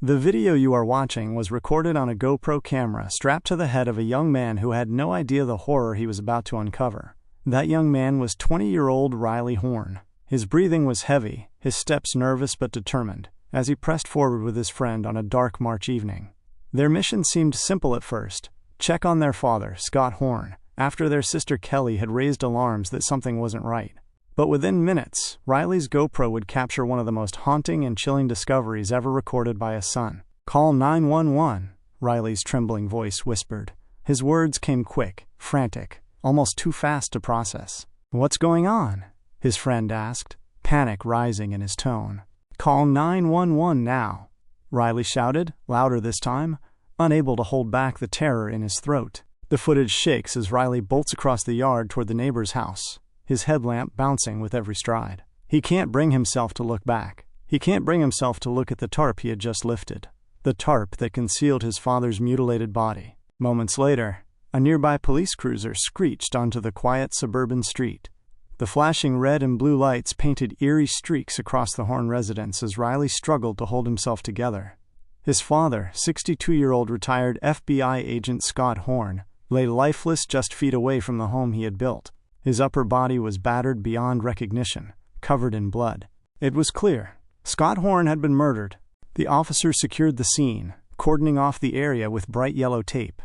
The video you are watching was recorded on a GoPro camera strapped to the head of a young man who had no idea the horror he was about to uncover. That young man was 20-year-old Riley Horn. His breathing was heavy, his steps nervous but determined, as he pressed forward with his friend on a dark March evening. Their mission seemed simple at first: check on their father, Scott Horn, after their sister Kelly had raised alarms that something wasn't right. But within minutes, Riley's GoPro would capture one of the most haunting and chilling discoveries ever recorded by a son. "Call 911, Riley's trembling voice whispered. His words came quick, frantic, almost too fast to process. "What's going on?" his friend asked, panic rising in his tone. "Call 911 now," Riley shouted, louder this time, unable to hold back the terror in his throat. The footage shakes as Riley bolts across the yard toward the neighbor's house, his headlamp bouncing with every stride. He can't bring himself to look back. He can't bring himself to look at the tarp he had just lifted, the tarp that concealed his father's mutilated body. Moments later, a nearby police cruiser screeched onto the quiet suburban street. The flashing red and blue lights painted eerie streaks across the Horn residence as Riley struggled to hold himself together. His father, 62-year-old retired FBI agent Scott Horn, lay lifeless just feet away from the home he had built. His upper body was battered beyond recognition, covered in blood. It was clear: Scott Horn had been murdered. The officers secured the scene, cordoning off the area with bright yellow tape.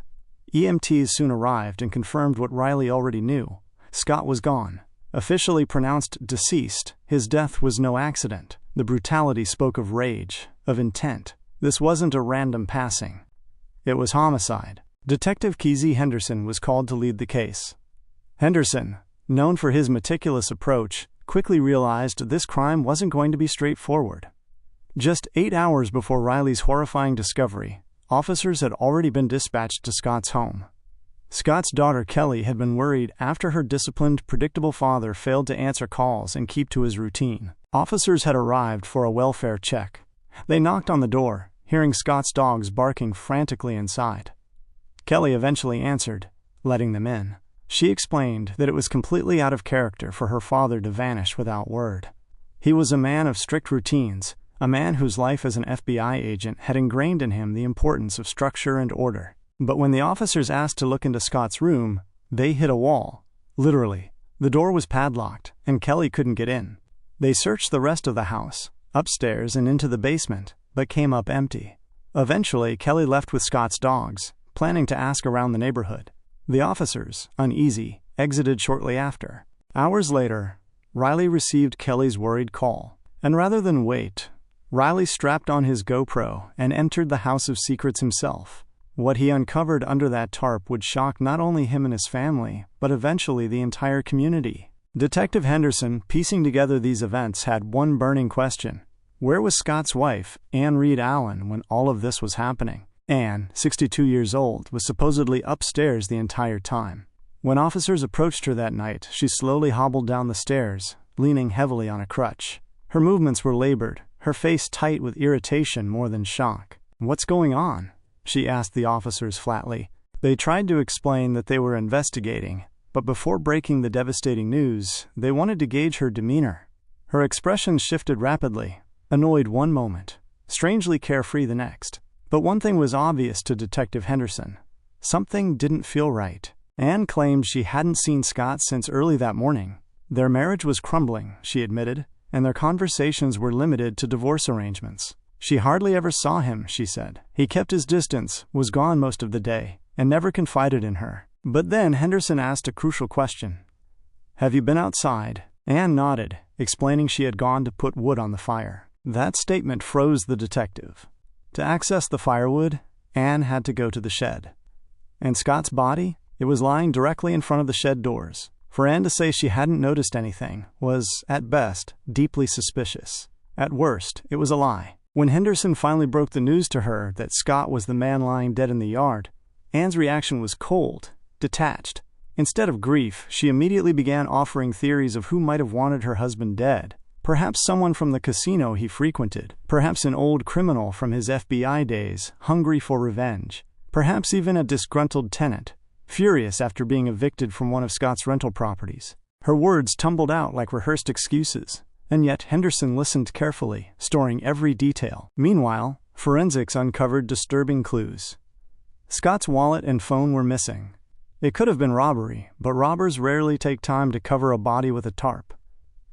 EMTs soon arrived and confirmed what Riley already knew: Scott was gone. Officially pronounced deceased, his death was no accident. The brutality spoke of rage, of intent. This wasn't a random passing. It was homicide. Detective Kzie Henderson was called to lead the case. Henderson, known for his meticulous approach, quickly realized this crime wasn't going to be straightforward. Just 8 hours before Riley's horrifying discovery, officers had already been dispatched to Scott's home. Scott's daughter Kelly had been worried after her disciplined, predictable father failed to answer calls and keep to his routine. Officers had arrived for a welfare check. They knocked on the door, hearing Scott's dogs barking frantically inside. Kelly eventually answered, letting them in. She explained that it was completely out of character for her father to vanish without word. He was a man of strict routines, a man whose life as an FBI agent had ingrained in him the importance of structure and order. But when the officers asked to look into Scott's room, they hit a wall. Literally, the door was padlocked, and Kelly couldn't get in. They searched the rest of the house, upstairs and into the basement, but came up empty. Eventually, Kelly left with Scott's dogs, planning to ask around the neighborhood. The officers, uneasy, exited shortly after. Hours later, Riley received Kelly's worried call, and rather than wait, Riley strapped on his GoPro and entered the House of Secrets himself. What he uncovered under that tarp would shock not only him and his family, but eventually the entire community. Detective Henderson, piecing together these events, had one burning question: where was Scott's wife, Ann Reed Allen, when all of this was happening? Ann, 62 years old, was supposedly upstairs the entire time. When officers approached her that night, she slowly hobbled down the stairs, leaning heavily on a crutch. Her movements were labored, her face tight with irritation more than shock. "What's going on?" she asked the officers flatly. They tried to explain that they were investigating, but before breaking the devastating news, they wanted to gauge her demeanor. Her expressions shifted rapidly, annoyed one moment, strangely carefree the next. But one thing was obvious to Detective Henderson: something didn't feel right. Anne claimed she hadn't seen Scott since early that morning. Their marriage was crumbling, she admitted, and their conversations were limited to divorce arrangements. She hardly ever saw him, she said. He kept his distance, was gone most of the day, and never confided in her. But then Henderson asked a crucial question: "Have you been outside?" Anne nodded, explaining she had gone to put wood on the fire. That statement froze the detective. To access the firewood, Anne had to go to the shed. And Scott's body? It was lying directly in front of the shed doors. For Anne to say she hadn't noticed anything was, at best, deeply suspicious. At worst, it was a lie. When Henderson finally broke the news to her that Scott was the man lying dead in the yard, Anne's reaction was cold, detached. Instead of grief, she immediately began offering theories of who might have wanted her husband dead. Perhaps someone from the casino he frequented, perhaps an old criminal from his FBI days, hungry for revenge, perhaps even a disgruntled tenant, furious after being evicted from one of Scott's rental properties. Her words tumbled out like rehearsed excuses, and yet Henderson listened carefully, storing every detail. Meanwhile, Forensics uncovered disturbing clues. Scott's wallet and phone were missing. It could have been robbery, but robbers rarely take time to cover a body with a tarp.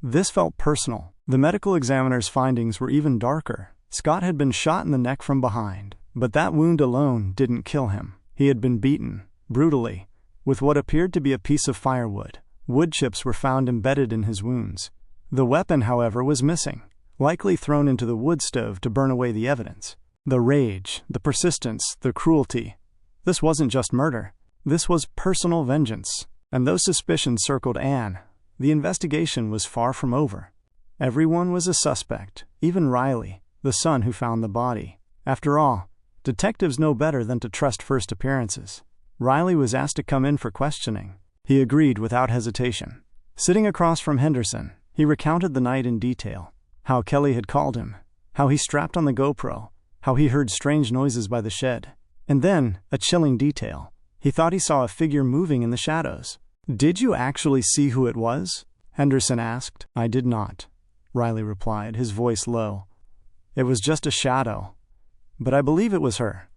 This felt personal. The medical examiner's findings were even darker. Scott had been shot in the neck from behind, but that wound alone didn't kill him. He had been beaten, brutally, with what appeared to be a piece of firewood. Wood chips were found embedded in his wounds. The weapon, however, was missing, likely thrown into the wood stove to burn away the evidence. The rage, the persistence, the cruelty. This wasn't just murder. This was personal vengeance. And though suspicion circled Anne, the investigation was far from over. Everyone was a suspect, even Riley, the son who found the body. After all, detectives know better than to trust first appearances. Riley was asked to come in for questioning. He agreed without hesitation. Sitting across from Henderson, he recounted the night in detail. How Kelly had called him, how he strapped on the GoPro, how he heard strange noises by the shed. And then, a chilling detail. He thought he saw a figure moving in the shadows. "Did you actually see who it was?" Henderson asked. "I did not," Riley replied, his voice low. "It was just a shadow. But I believe it was her.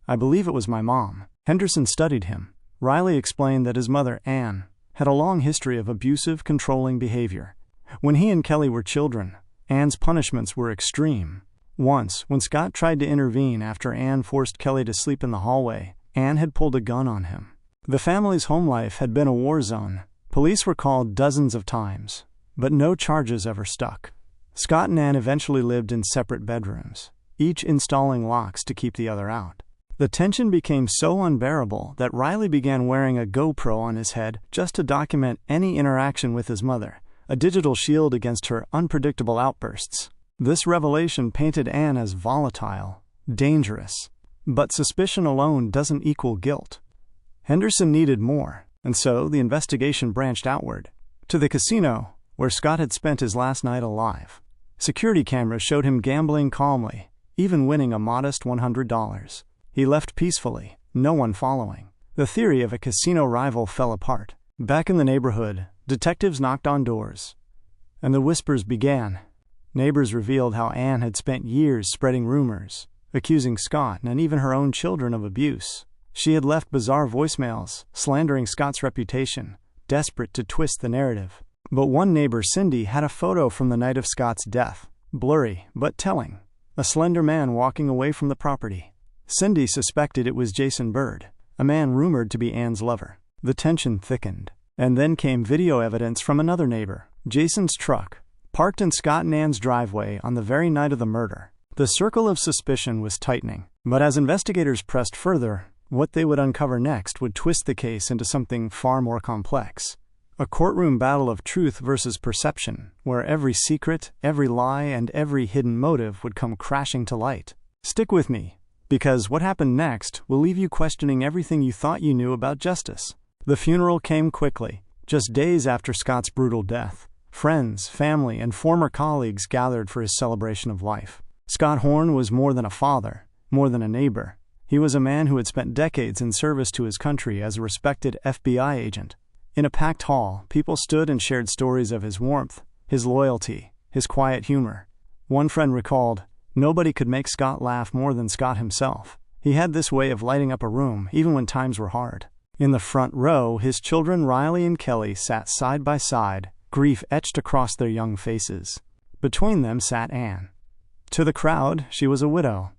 I believe it was my mom." Henderson studied him. Riley explained that his mother, Anne, had a long history of abusive, controlling behavior. When he and Kelly were children, Anne's punishments were extreme. Once, when Scott tried to intervene after Anne forced Kelly to sleep in the hallway, Anne had pulled a gun on him. The family's home life had been a war zone. Police were called dozens of times, but no charges ever stuck. Scott and Anne eventually lived in separate bedrooms, each installing locks to keep the other out. The tension became so unbearable that Riley began wearing a GoPro on his head just to document any interaction with his mother, a digital shield against her unpredictable outbursts. This revelation painted Anne as volatile, dangerous. But suspicion alone doesn't equal guilt. Henderson needed more, and so the investigation branched outward, to the casino, where Scott had spent his last night alive. Security cameras showed him gambling calmly, even winning a modest $100. He left peacefully, no one following. The theory of a casino rival fell apart. Back in the neighborhood, detectives knocked on doors, and the whispers began. Neighbors revealed how Anne had spent years spreading rumors, accusing Scott and even her own children of abuse. She had left bizarre voicemails, slandering Scott's reputation, desperate to twist the narrative. But one neighbor, Cindy, had a photo from the night of Scott's death, blurry but telling. A slender man walking away from the property. Cindy suspected it was Jason Bird, a man rumored to be Anne's lover. The tension thickened. And then came video evidence from another neighbor, Jason's truck, parked in Scott and Anne's driveway on the very night of the murder. The circle of suspicion was tightening, but as investigators pressed further, what they would uncover next would twist the case into something far more complex. A courtroom battle of truth versus perception, where every secret, every lie, and every hidden motive would come crashing to light. Stick with me, because what happened next will leave you questioning everything you thought you knew about justice. The funeral came quickly, just days after Scott's brutal death. Friends, family, and former colleagues gathered for his celebration of life. Scott Horn was more than a father, more than a neighbor. He was a man who had spent decades in service to his country as a respected FBI agent. In a packed hall, people stood and shared stories of his warmth, his loyalty, his quiet humor. One friend recalled, "Nobody could make Scott laugh more than Scott himself. He had this way of lighting up a room, even when times were hard." In the front row, his children Riley and Kelly sat side by side, grief etched across their young faces. Between them sat Anne. To the crowd, she was a widow.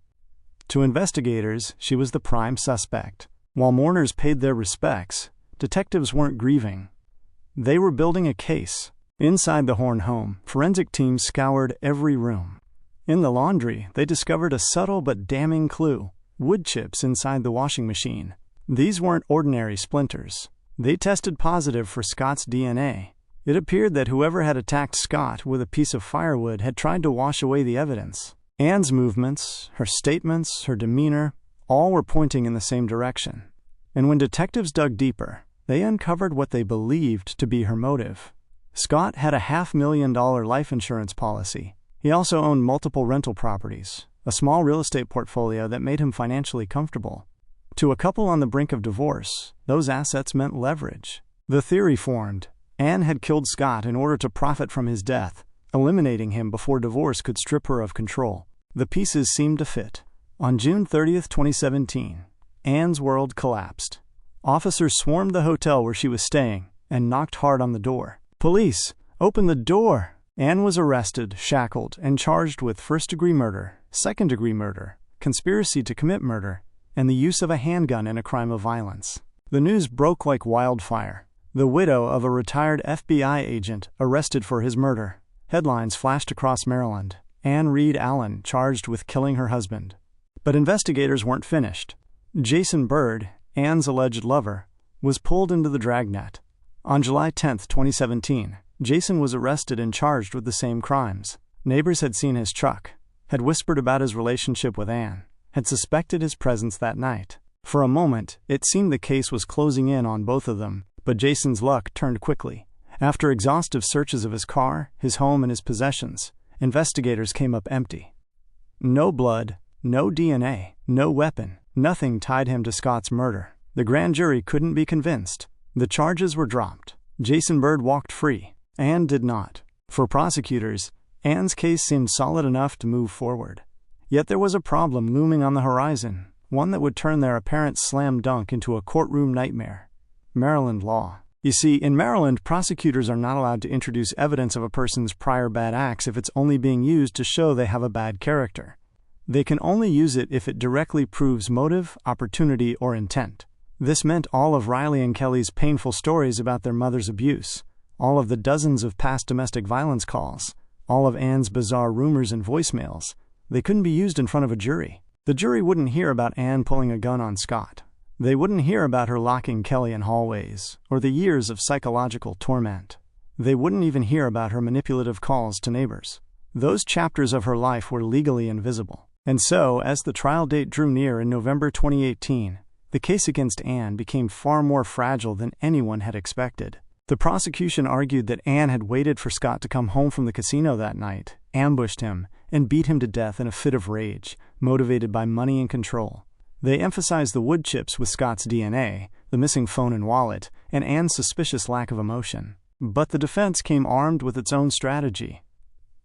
To investigators, she was the prime suspect. While mourners paid their respects, detectives weren't grieving. They were building a case. Inside the Horn home, forensic teams scoured every room. In the laundry, they discovered a subtle but damning clue: wood chips inside the washing machine. These weren't ordinary splinters. They tested positive for Scott's DNA. It appeared that whoever had attacked Scott with a piece of firewood had tried to wash away the evidence. Anne's movements, her statements, her demeanor, all were pointing in the same direction. And when detectives dug deeper, they uncovered what they believed to be her motive. Scott had a $500,000 life insurance policy. He also owned multiple rental properties, a small real estate portfolio that made him financially comfortable. To a couple on the brink of divorce, those assets meant leverage. The theory formed: Anne had killed Scott in order to profit from his death, eliminating him before divorce could strip her of control. The pieces seemed to fit. On June 30, 2017, Anne's world collapsed. Officers swarmed the hotel where she was staying and knocked hard on the door. "Police, open the door!" Anne was arrested, shackled, and charged with first-degree murder, second-degree murder, conspiracy to commit murder, and the use of a handgun in a crime of violence. The news broke like wildfire. The widow of a retired FBI agent arrested for his murder. Headlines flashed across Maryland. Anne Reed Allen charged with killing her husband. But investigators weren't finished. Jason Bird, Anne's alleged lover, was pulled into the dragnet. On July 10, 2017, Jason was arrested and charged with the same crimes. Neighbors had seen his truck, had whispered about his relationship with Anne, had suspected his presence that night. For a moment, it seemed the case was closing in on both of them, but Jason's luck turned quickly. After exhaustive searches of his car, his home, and his possessions, investigators came up empty. No blood, no DNA, no weapon, nothing tied him to Scott's murder. The grand jury couldn't be convinced. The charges were dropped. Jason Bird walked free. Anne did not. For prosecutors, Anne's case seemed solid enough to move forward. Yet there was a problem looming on the horizon, one that would turn their apparent slam dunk into a courtroom nightmare. Maryland law. You see, in Maryland, prosecutors are not allowed to introduce evidence of a person's prior bad acts if it's only being used to show they have a bad character. They can only use it if it directly proves motive, opportunity, or intent. This meant all of Riley and Kelly's painful stories about their mother's abuse, all of the dozens of past domestic violence calls, all of Anne's bizarre rumors and voicemails. They couldn't be used in front of a jury. The jury wouldn't hear about Anne pulling a gun on Scott. They wouldn't hear about her locking Kelly in hallways, or the years of psychological torment. They wouldn't even hear about her manipulative calls to neighbors. Those chapters of her life were legally invisible. And so, as the trial date drew near in November 2018, the case against Anne became far more fragile than anyone had expected. The prosecution argued that Anne had waited for Scott to come home from the casino that night, ambushed him, and beat him to death in a fit of rage, motivated by money and control. They emphasized the wood chips with Scott's DNA, the missing phone and wallet, and Anne's suspicious lack of emotion. But the defense came armed with its own strategy.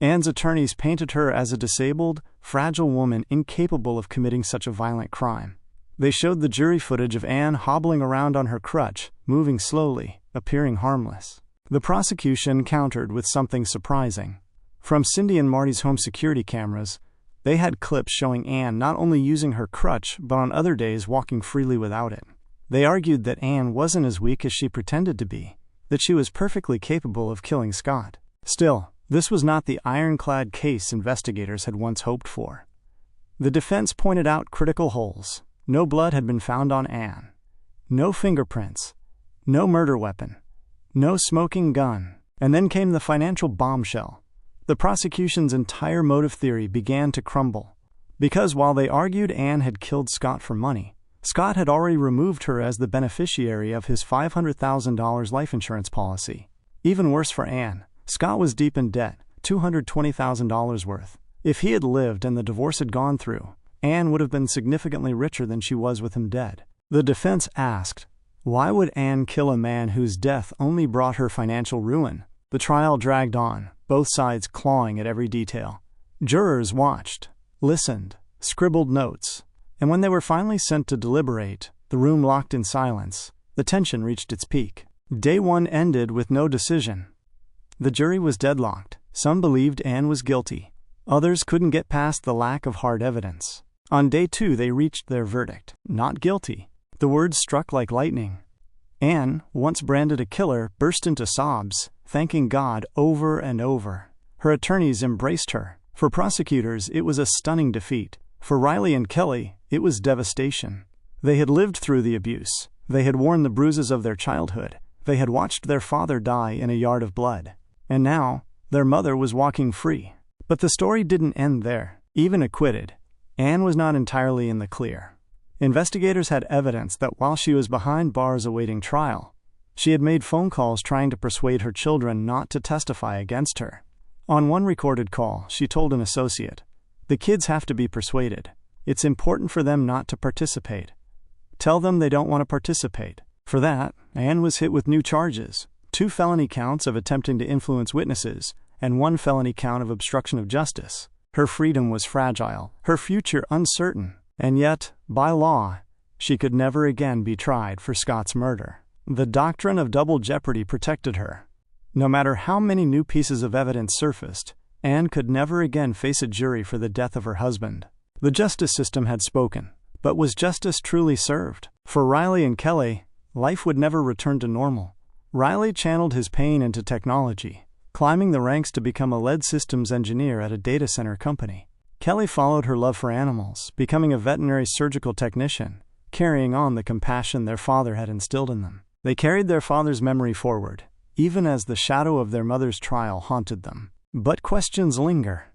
Anne's attorneys painted her as a disabled, fragile woman incapable of committing such a violent crime. They showed the jury footage of Anne hobbling around on her crutch, moving slowly, appearing harmless. The prosecution countered with something surprising. From Cindy and Marty's home security cameras, they had clips showing Anne not only using her crutch, but on other days walking freely without it. They argued that Anne wasn't as weak as she pretended to be, that she was perfectly capable of killing Scott. Still, this was not the ironclad case investigators had once hoped for. The defense pointed out critical holes. No blood had been found on Anne. No fingerprints. No murder weapon. No smoking gun. And then came the financial bombshell. The prosecution's entire motive theory began to crumble. Because while they argued Anne had killed Scott for money, Scott had already removed her as the beneficiary of his $500,000 life insurance policy. Even worse for Anne, Scott was deep in debt, $220,000 worth. If he had lived and the divorce had gone through, Anne would have been significantly richer than she was with him dead. The defense asked, why would Anne kill a man whose death only brought her financial ruin? The trial dragged on, both sides clawing at every detail. Jurors watched, listened, scribbled notes, and when they were finally sent to deliberate, the room locked in silence. The tension reached its peak. Day one ended with no decision. The jury was deadlocked. Some believed Anne was guilty. Others couldn't get past the lack of hard evidence. On day two, they reached their verdict. Not guilty. The words struck like lightning. Anne, once branded a killer, burst into sobs, thanking God over and over. Her attorneys embraced her. For prosecutors, it was a stunning defeat. For Riley and Kelly, it was devastation. They had lived through the abuse. They had worn the bruises of their childhood. They had watched their father die in a yard of blood. And now, their mother was walking free. But the story didn't end there. Even acquitted, Anne was not entirely in the clear. Investigators had evidence that while she was behind bars awaiting trial, she had made phone calls trying to persuade her children not to testify against her. On one recorded call, she told an associate, "The kids have to be persuaded. It's important for them not to participate. Tell them they don't want to participate." For that, Anne was hit with new charges, 2 felony counts of attempting to influence witnesses, and 1 felony count of obstruction of justice. Her freedom was fragile, her future uncertain. And yet, by law, she could never again be tried for Scott's murder. The doctrine of double jeopardy protected her. No matter how many new pieces of evidence surfaced, Anne could never again face a jury for the death of her husband. The justice system had spoken, but was justice truly served? For Riley and Kelly, life would never return to normal. Riley channeled his pain into technology, climbing the ranks to become a lead systems engineer at a data center company. Kelly followed her love for animals, becoming a veterinary surgical technician, carrying on the compassion their father had instilled in them. They carried their father's memory forward, even as the shadow of their mother's trial haunted them. But questions linger.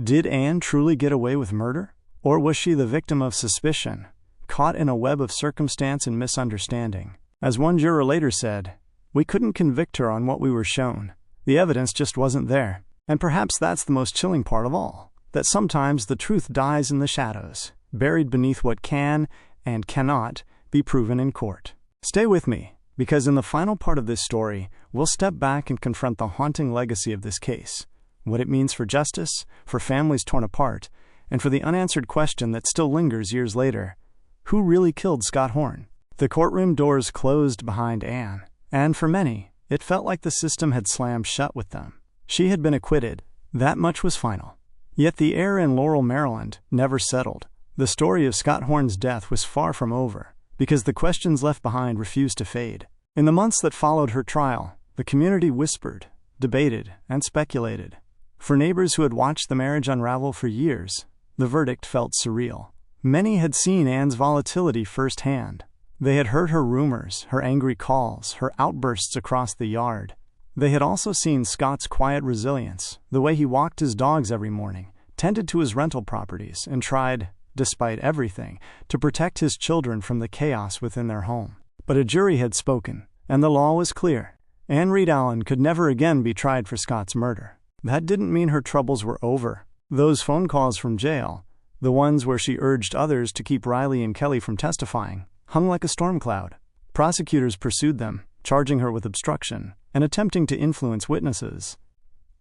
Did Anne truly get away with murder? Or was she the victim of suspicion, caught in a web of circumstance and misunderstanding? As one juror later said, "We couldn't convict her on what we were shown. The evidence just wasn't there." And perhaps that's the most chilling part of all, that sometimes the truth dies in the shadows, buried beneath what can and cannot be proven in court. Stay with me, because in the final part of this story, we'll step back and confront the haunting legacy of this case, what it means for justice, for families torn apart, and for the unanswered question that still lingers years later: who really killed Scott Horn? The courtroom doors closed behind Anne, and for many, it felt like the system had slammed shut with them. She had been acquitted. That much was final. Yet the air in Laurel, Maryland, never settled. The story of Scott Horn's death was far from over, because the questions left behind refused to fade. In the months that followed her trial, the community whispered, debated, and speculated. For neighbors who had watched the marriage unravel for years, the verdict felt surreal. Many had seen Anne's volatility firsthand. They had heard her rumors, her angry calls, her outbursts across the yard. They had also seen Scott's quiet resilience, the way he walked his dogs every morning, tended to his rental properties, and tried, despite everything, to protect his children from the chaos within their home. But a jury had spoken, and the law was clear. Anne Reed Allen could never again be tried for Scott's murder. That didn't mean her troubles were over. Those phone calls from jail, the ones where she urged others to keep Riley and Kelly from testifying, hung like a storm cloud. Prosecutors pursued them, charging her with obstruction and attempting to influence witnesses.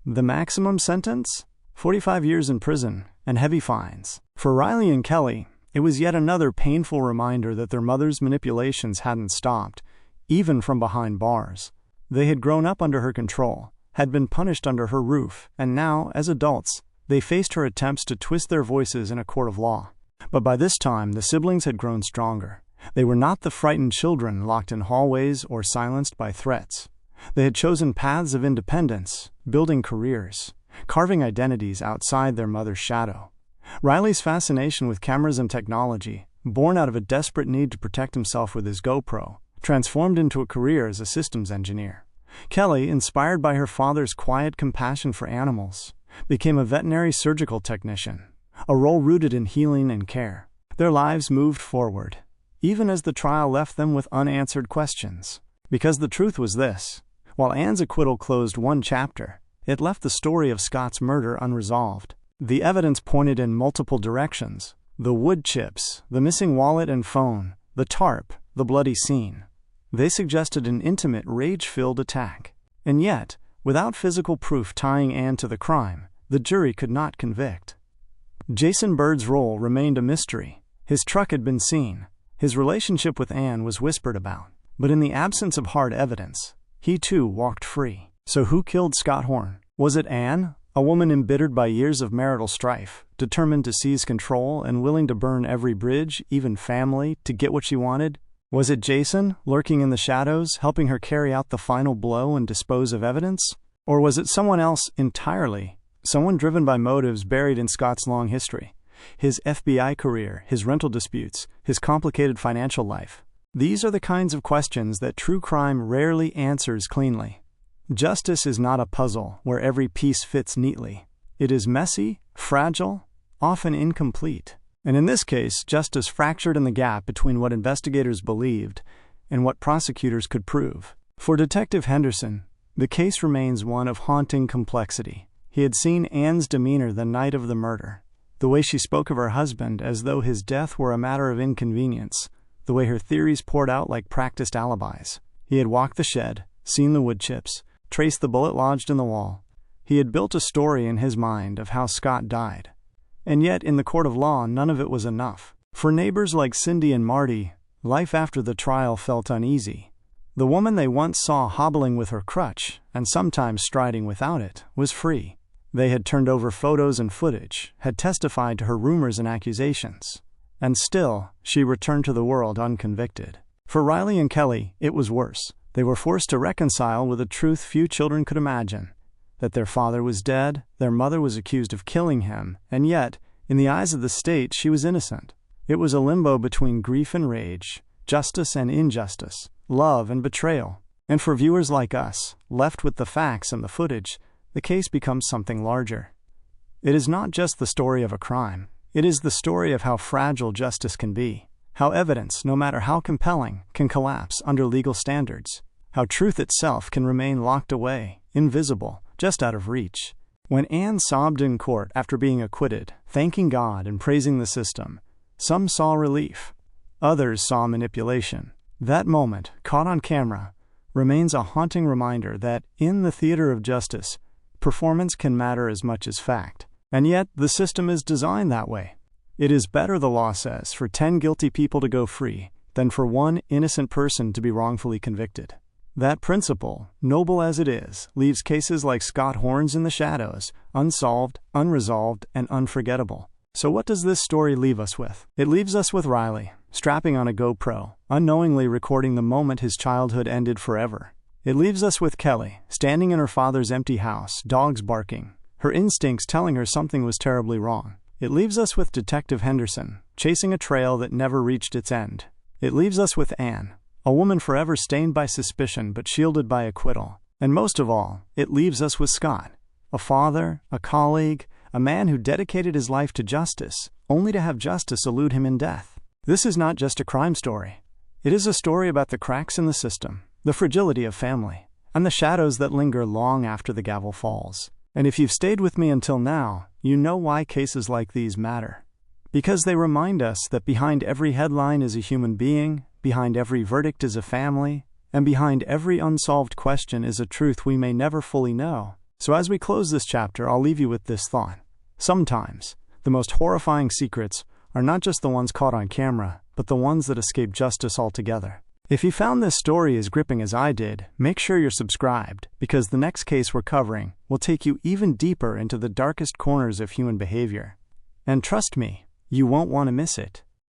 The maximum sentence? 45 years in prison and heavy fines. For Riley and Kelly, it was yet another painful reminder that their mother's manipulations hadn't stopped, even from behind bars. They had grown up under her control, had been punished under her roof, and now, as adults, they faced her attempts to twist their voices in a court of law. But by this time, the siblings had grown stronger. They were not the frightened children locked in hallways or silenced by threats. They had chosen paths of independence, building careers, carving identities outside their mother's shadow. Riley's fascination with cameras and technology, born out of a desperate need to protect himself with his GoPro, transformed into a career as a systems engineer. Kelly, inspired by her father's quiet compassion for animals, became a veterinary surgical technician, a role rooted in healing and care. Their lives moved forward, even as the trial left them with unanswered questions. Because the truth was this: while Anne's acquittal closed one chapter, it left the story of Scott's murder unresolved. The evidence pointed in multiple directions: the wood chips, the missing wallet and phone, the tarp, the bloody scene. They suggested an intimate, rage-filled attack. And yet, without physical proof tying Anne to the crime, the jury could not convict. Jason Bird's role remained a mystery. His truck had been seen. His relationship with Anne was whispered about. But in the absence of hard evidence, he too walked free. So who killed Scott Horn? Was it Anne, a woman embittered by years of marital strife, determined to seize control and willing to burn every bridge, even family, to get what she wanted? Was it Jason, lurking in the shadows, helping her carry out the final blow and dispose of evidence? Or was it someone else entirely? Someone driven by motives buried in Scott's long history. His FBI career, his rental disputes, his complicated financial life. These are the kinds of questions that true crime rarely answers cleanly. Justice is not a puzzle where every piece fits neatly. It is messy, fragile, often incomplete. And in this case, justice fractured in the gap between what investigators believed and what prosecutors could prove. For Detective Henderson, the case remains one of haunting complexity. He had seen Anne's demeanor the night of the murder, the way she spoke of her husband as though his death were a matter of inconvenience, the way her theories poured out like practiced alibis. He had walked the shed, seen the wood chips, traced the bullet lodged in the wall. He had built a story in his mind of how Scott died. And yet, in the court of law, none of it was enough. For For neighbors like Cindy and Marty, life after the trial felt uneasy. The woman they once saw hobbling with her crutch, and sometimes striding without it, was free. They had turned over photos and footage, had testified to her rumors and accusations. And still, she returned to the world unconvicted. For Riley and Kelly, it was worse. They were forced to reconcile with a truth few children could imagine. That their father was dead, their mother was accused of killing him, and yet, in the eyes of the state, she was innocent. It was a limbo between grief and rage, justice and injustice, love and betrayal. And for viewers like us, left with the facts and the footage, the case becomes something larger. It is not just the story of a crime. It is the story of how fragile justice can be. How evidence, no matter how compelling, can collapse under legal standards. How truth itself can remain locked away, invisible, just out of reach. When Anne sobbed in court after being acquitted, thanking God and praising the system, some saw relief. Others saw manipulation. That moment, caught on camera, remains a haunting reminder that, in the theater of justice, performance can matter as much as fact. And yet, the system is designed that way. It is better, the law says, for 10 guilty people to go free than for one innocent person to be wrongfully convicted. That principle, noble as it is, leaves cases like Scott Horn's in the shadows, unsolved, unresolved, and unforgettable. So what does this story leave us with? It leaves us with Riley, strapping on a GoPro, unknowingly recording the moment his childhood ended forever. It leaves us with Kelly, standing in her father's empty house, dogs barking, her instincts telling her something was terribly wrong. It leaves us with Detective Henderson, chasing a trail that never reached its end. It leaves us with Anne, a woman forever stained by suspicion but shielded by acquittal. And most of all, it leaves us with Scott, a father, a colleague, a man who dedicated his life to justice, only to have justice elude him in death. This is not just a crime story. It is a story about the cracks in the system, the fragility of family, and the shadows that linger long after the gavel falls. And if you've stayed with me until now, you know why cases like these matter. Because they remind us that behind every headline is a human being, behind every verdict is a family, and behind every unsolved question is a truth we may never fully know. So as we close this chapter, I'll leave you with this thought. Sometimes, the most horrifying secrets are not just the ones caught on camera, but the ones that escape justice altogether. If you found this story as gripping as I did, make sure you're subscribed, because the next case we're covering will take you even deeper into the darkest corners of human behavior. And trust me, you won't want to miss it.